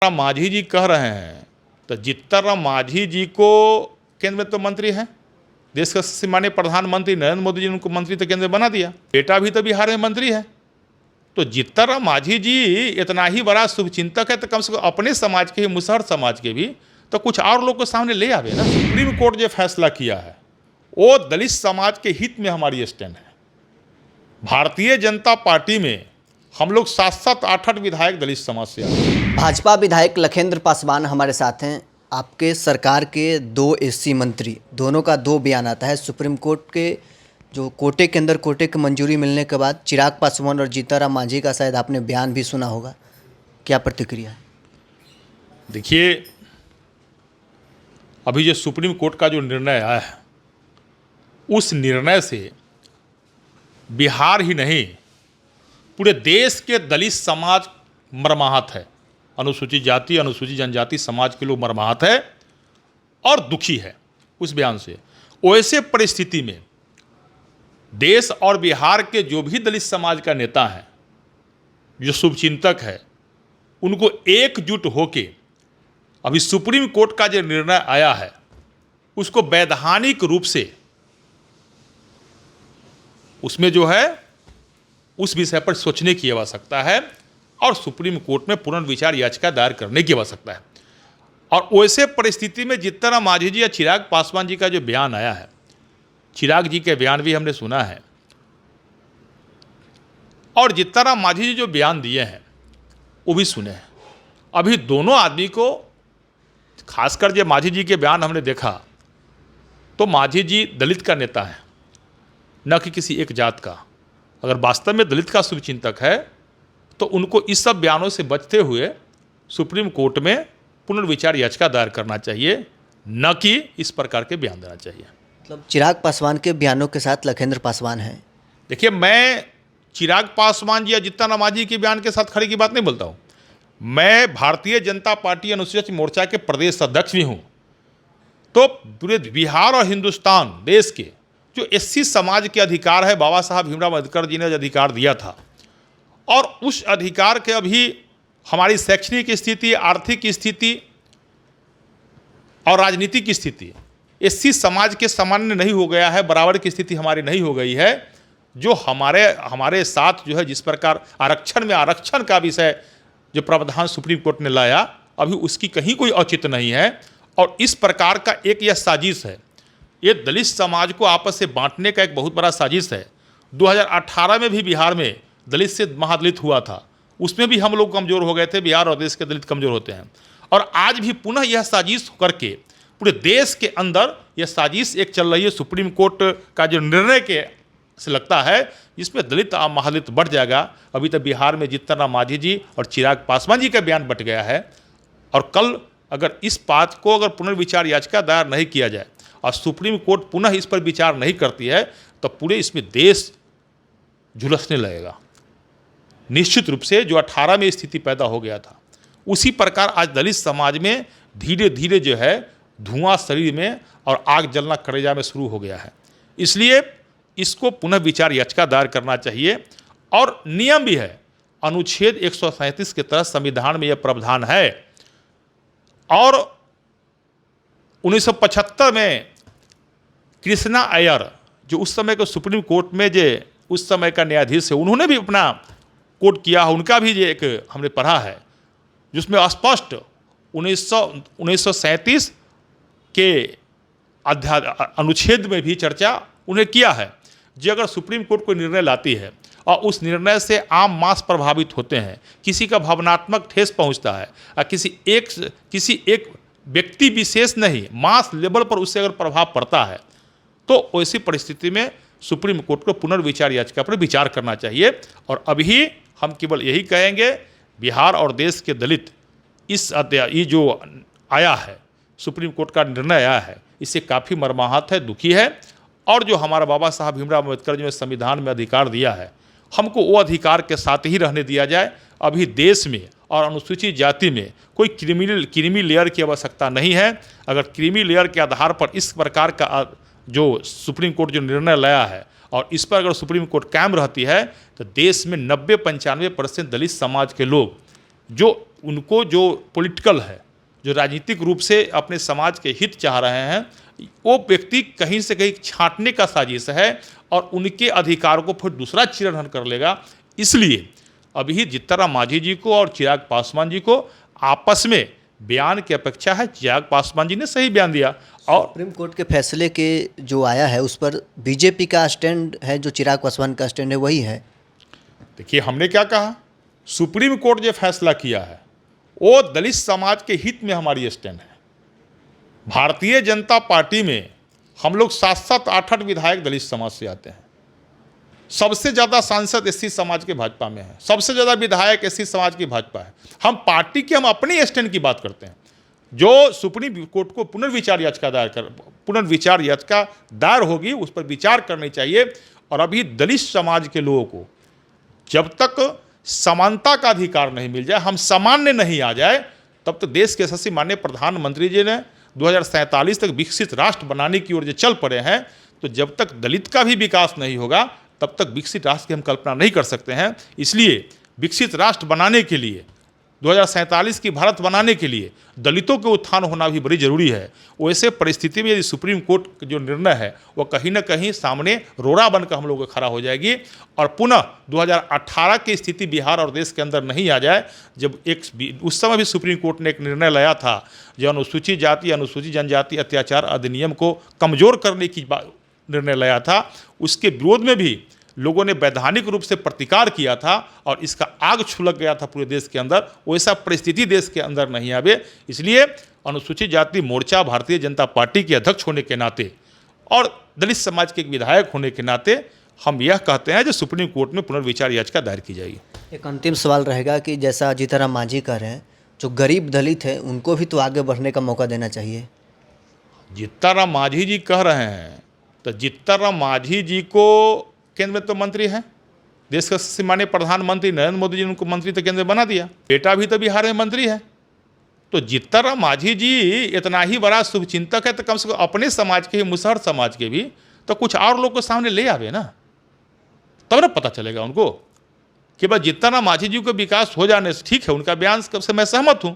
राम मांझी जी कह रहे हैं तो जीतन राम मांझी जी को केंद्र में तो मंत्री हैं, देश का माननीय प्रधानमंत्री नरेंद्र मोदी जी ने उनको मंत्री तो केंद्र में बना दिया, बेटा भी तो बिहार में मंत्री है। तो जीतन राम मांझी जी इतना ही बड़ा शुभचिंतक है तो कम से कम अपने समाज के ही, मुसहर समाज के भी तो कुछ और लोग को सामने ले आवे ना। सुप्रीम कोर्ट जो फैसला किया है वो दलित समाज के हित में हमारी स्टैंड है। भारतीय जनता पार्टी में हम लोग 7-8 विधायक दलित समाज से आते हैं। भाजपा विधायक लखेंद्र पासवान हमारे साथ हैं। आपके सरकार के 2 एससी मंत्री, दोनों का 2 बयान आता है। सुप्रीम कोर्ट के जो कोटे के अंदर कोटे की मंजूरी मिलने के बाद चिराग पासवान और जीतन राम मांझी का शायद आपने बयान भी सुना होगा, क्या प्रतिक्रिया है? देखिए, अभी जो सुप्रीम कोर्ट का जो निर्णय आया है उस निर्णय से बिहार ही नहीं पूरे देश के दलित समाज मर्माहत है। अनुसूचित जाति, अनुसूचित जनजाति समाज के लोग मर्माहत है और दुखी है उस बयान से। वैसे परिस्थिति में देश और बिहार के जो भी दलित समाज का नेता है, जो शुभचिंतक है, उनको एकजुट होके अभी सुप्रीम कोर्ट का जो निर्णय आया है उसको वैधानिक रूप से उसमें जो है उस विषय पर सोचने की आवश्यकता है और सुप्रीम कोर्ट में पुनर्विचार याचिका दायर करने की आवश्यकता है। और वैसे परिस्थिति में जीतन राम मांझी जी या चिराग पासवान जी का जो बयान आया है, चिराग जी के बयान भी हमने सुना है और जीतन राम मांझी जी जो बयान दिए हैं वो भी सुने हैं। अभी दोनों आदमी को, खासकर जो मांझी जी के बयान हमने देखा तो मांझी जी दलित का नेता है, न कि किसी एक जात का। अगर वास्तव में दलित का शुभचिंतक है तो उनको इस सब बयानों से बचते हुए सुप्रीम कोर्ट में पुनर्विचार याचिका दायर करना चाहिए, न कि इस प्रकार के बयान देना चाहिए। मतलब चिराग पासवान के बयानों के साथ लखेंद्र पासवान हैं। देखिए, मैं चिराग पासवान जी या जीतन राम मांझी के बयान के साथ खड़े की बात नहीं बोलता हूँ। मैं भारतीय जनता पार्टी अनुसूचित मोर्चा के प्रदेश अध्यक्ष भी हूँ। तो पूरे बिहार और हिंदुस्तान देश के जो एससी समाज के अधिकार है, बाबा साहब भीमराव अम्बेडकर जी ने जो अधिकार दिया था और उस अधिकार के अभी हमारी शैक्षणिक स्थिति, आर्थिक स्थिति और राजनीतिक स्थिति एससी समाज के सामान्य नहीं हो गया है, बराबर की स्थिति हमारी नहीं हो गई है। जो हमारे साथ जो है जिस प्रकार आरक्षण का विषय जो प्रावधान सुप्रीम कोर्ट ने लाया, अभी उसकी कहीं कोई औचित्य नहीं है और इस प्रकार का एक यह साजिश है, ये दलित समाज को आपस से बांटने का एक बहुत बड़ा साजिश है। 2018 में भी बिहार में दलित से महादलित हुआ था, उसमें भी हम लोग कमज़ोर हो गए थे। बिहार और देश के दलित कमज़ोर होते हैं और आज भी पुनः यह साजिश करके पूरे देश के अंदर यह साजिश एक चल रही है। सुप्रीम कोर्ट का जो निर्णय के से लगता है जिसमें दलित महादलित बढ़ जाएगा। अभी तक बिहार में जीतन राम मांझी जी और चिराग पासवान जी का बयान बट गया है और कल अगर इस बात को अगर पुनर्विचार याचिका दायर नहीं किया जाए और सुप्रीम कोर्ट पुनः इस पर विचार नहीं करती है तो पूरे इसमें देश झुलसने लगेगा। निश्चित रूप से जो 18 में स्थिति पैदा हो गया था उसी प्रकार आज दलित समाज में धीरे धीरे जो है धुआं शरीर में और आग जलना कलेजा में शुरू हो गया है। इसलिए इसको पुनः विचार याचिका दायर करना चाहिए और नियम भी है, अनुच्छेद 137 के तहत संविधान में यह प्रावधान है और 1975 में कृष्णा अय्यर जो उस समय के सुप्रीम कोर्ट में जो उस समय का न्यायाधीश है, उन्होंने भी अपना कोट किया है। उनका भी एक हमने पढ़ा है जिसमें स्पष्ट 1937 के अनुच्छेद में भी चर्चा उन्हें किया है। जो अगर सुप्रीम कोर्ट कोई निर्णय लाती है और उस निर्णय से आम मास प्रभावित होते हैं, किसी का भावनात्मक ठेस पहुंचता है और किसी एक व्यक्ति विशेष नहीं, मास लेवल पर उससे अगर प्रभाव पड़ता है तो ऐसी परिस्थिति में सुप्रीम कोर्ट को पुनर्विचार याचिका पर विचार करना चाहिए। और अभी हम केवल यही कहेंगे, बिहार और देश के दलित ये जो आया है सुप्रीम कोर्ट का निर्णय आया है, इससे काफ़ी मर्माहत है, दुखी है। और जो हमारा बाबा साहब भीमराव अम्बेडकर जी ने संविधान में अधिकार दिया है, हमको वो अधिकार के साथ ही रहने दिया जाए। अभी देश में और अनुसूचित जाति में कोई क्रीमी लेयर की आवश्यकता नहीं है। अगर क्रीमी लेयर के आधार पर इस प्रकार का जो सुप्रीम कोर्ट जो निर्णय लाया है और इस पर अगर सुप्रीम कोर्ट कायम रहती है तो देश में 90-95% दलित समाज के लोग जो उनको जो पॉलिटिकल है, जो राजनीतिक रूप से अपने समाज के हित चाह रहे हैं, वो व्यक्ति कहीं से कहीं छांटने का साजिश है और उनके अधिकारों को फिर दूसरा चिरहरण कर लेगा। इसलिए अभी जीतनराम मांझी जी को और चिराग पासवान जी को आपस में बयान की अपेक्षा है। चिराग पासवान जी ने सही बयान दिया और सुप्रीम कोर्ट के फैसले के जो आया है उस पर बीजेपी का स्टैंड है, जो चिराग पासवान का स्टैंड है वही है। देखिए, हमने क्या कहा, सुप्रीम कोर्ट जो फैसला किया है वो दलित समाज के हित में हमारी स्टैंड है। भारतीय जनता पार्टी में हम लोग 7-7, 8-8 विधायक दलित समाज से आते हैं। सबसे ज़्यादा सांसद एससी समाज के भाजपा में है, सबसे ज़्यादा विधायक एससी समाज की भाजपा है। हम पार्टी की, हम अपनी स्टैंड की बात करते हैं। जो सुप्रीम कोर्ट को पुनर्विचार याचिका दायर होगी उस पर विचार करनी चाहिए। और अभी दलित समाज के लोगों को जब तक समानता का अधिकार नहीं मिल जाए, हम सामान्य नहीं आ जाए, तब तक देश के यशस्वी माननीय प्रधानमंत्री जी ने 2047 तक विकसित राष्ट्र बनाने की ओर जो चल पड़े हैं, तो जब तक दलित का भी विकास नहीं होगा तब तक विकसित राष्ट्र की हम कल्पना नहीं कर सकते हैं। इसलिए विकसित राष्ट्र बनाने के लिए, 2047 की भारत बनाने के लिए दलितों के उत्थान होना भी बड़ी जरूरी है। वैसे परिस्थिति में यदि सुप्रीम कोर्ट का जो निर्णय है वो कहीं ना कहीं सामने रोड़ा बनकर हम लोगों को खड़ा हो जाएगी और पुनः 2018 की स्थिति बिहार और देश के अंदर नहीं आ जाए, जब उस समय भी सुप्रीम कोर्ट ने एक निर्णय लाया था जो अनुसूचित जाति अनुसूचित जनजाति अत्याचार अधिनियम को कमज़ोर करने की निर्णय लाया था। उसके विरोध में भी लोगों ने वैधानिक रूप से प्रतिकार किया था और इसका आग छुलक गया था पूरे देश के अंदर। वैसा परिस्थिति देश के अंदर नहीं आवे, इसलिए अनुसूचित जाति मोर्चा भारतीय जनता पार्टी के अध्यक्ष होने के नाते और दलित समाज के एक विधायक होने के नाते हम यह कहते हैं जो सुप्रीम कोर्ट में पुनर्विचार याचिका दायर की जाएगी। एक अंतिम सवाल रहेगा कि जैसा जीतनराम मांझी कह रहे हैं, जो गरीब दलित है उनको भी तो आगे बढ़ने का मौका देना चाहिए। जीतनराम मांझी जी कह रहे हैं तो जीतनराम मांझी जी को केंद्र में तो मंत्री है, देश का माननीय प्रधानमंत्री नरेंद्र मोदी जी ने उनको मंत्री तो केंद्र में बना दिया, बेटा भी तो बिहार में मंत्री है। तो जीतनराम मांझी जी इतना ही बड़ा शुभचिंतक है तो कम से कम अपने समाज के ही, मुसहर समाज के भी तो कुछ और लोग को सामने ले आवे ना, तब ना पता चलेगा उनको कि भाई जीतनराम मांझी जी को विकास हो जाने से ठीक है, उनका बयान से मैं सहमत हूँ,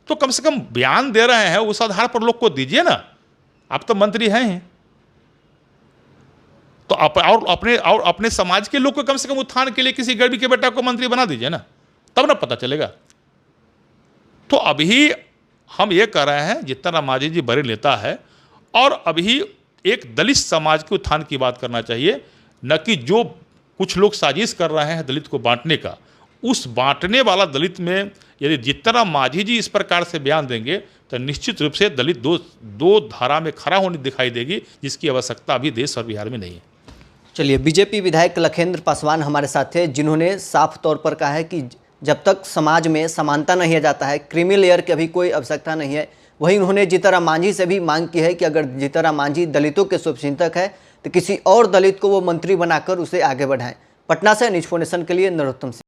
तो कम से कम बयान दे रहे हैं उस आधार पर लोग को दीजिए ना। आप तो मंत्री हैं ही, तो अपने समाज के लोग को कम से कम उत्थान के लिए किसी गरीब के बेटा को मंत्री बना दीजिए ना, तब ना पता चलेगा। तो अभी हम ये कह रहे हैं जीतनराम मांझी जी बड़े नेता है और अभी एक दलित समाज के उत्थान की बात करना चाहिए, न कि जो कुछ लोग साजिश कर रहे हैं दलित को बांटने का। उस बांटने वाला दलित में यदि जीतनराम मांझी जी इस प्रकार से बयान देंगे तो निश्चित रूप से दलित दो धारा में खड़ा होने दिखाई देगी, जिसकी आवश्यकता अभी देश और बिहार में नहीं है। चलिए, बीजेपी विधायक लखेंद्र पासवान हमारे साथ थे, जिन्होंने साफ तौर पर कहा है कि जब तक समाज में समानता नहीं आ जाता है, क्रीमी लेयर की अभी कोई आवश्यकता नहीं है। वहीं उन्होंने जीतनराम मांझी से भी मांग की है कि अगर जीतनराम मांझी दलितों के शुभचिंतक है तो किसी और दलित को वो मंत्री बनाकर उसे आगे बढ़ाएं। पटना से न्यूज़ 4 नेशन के लिए नरोत्तम सिंह।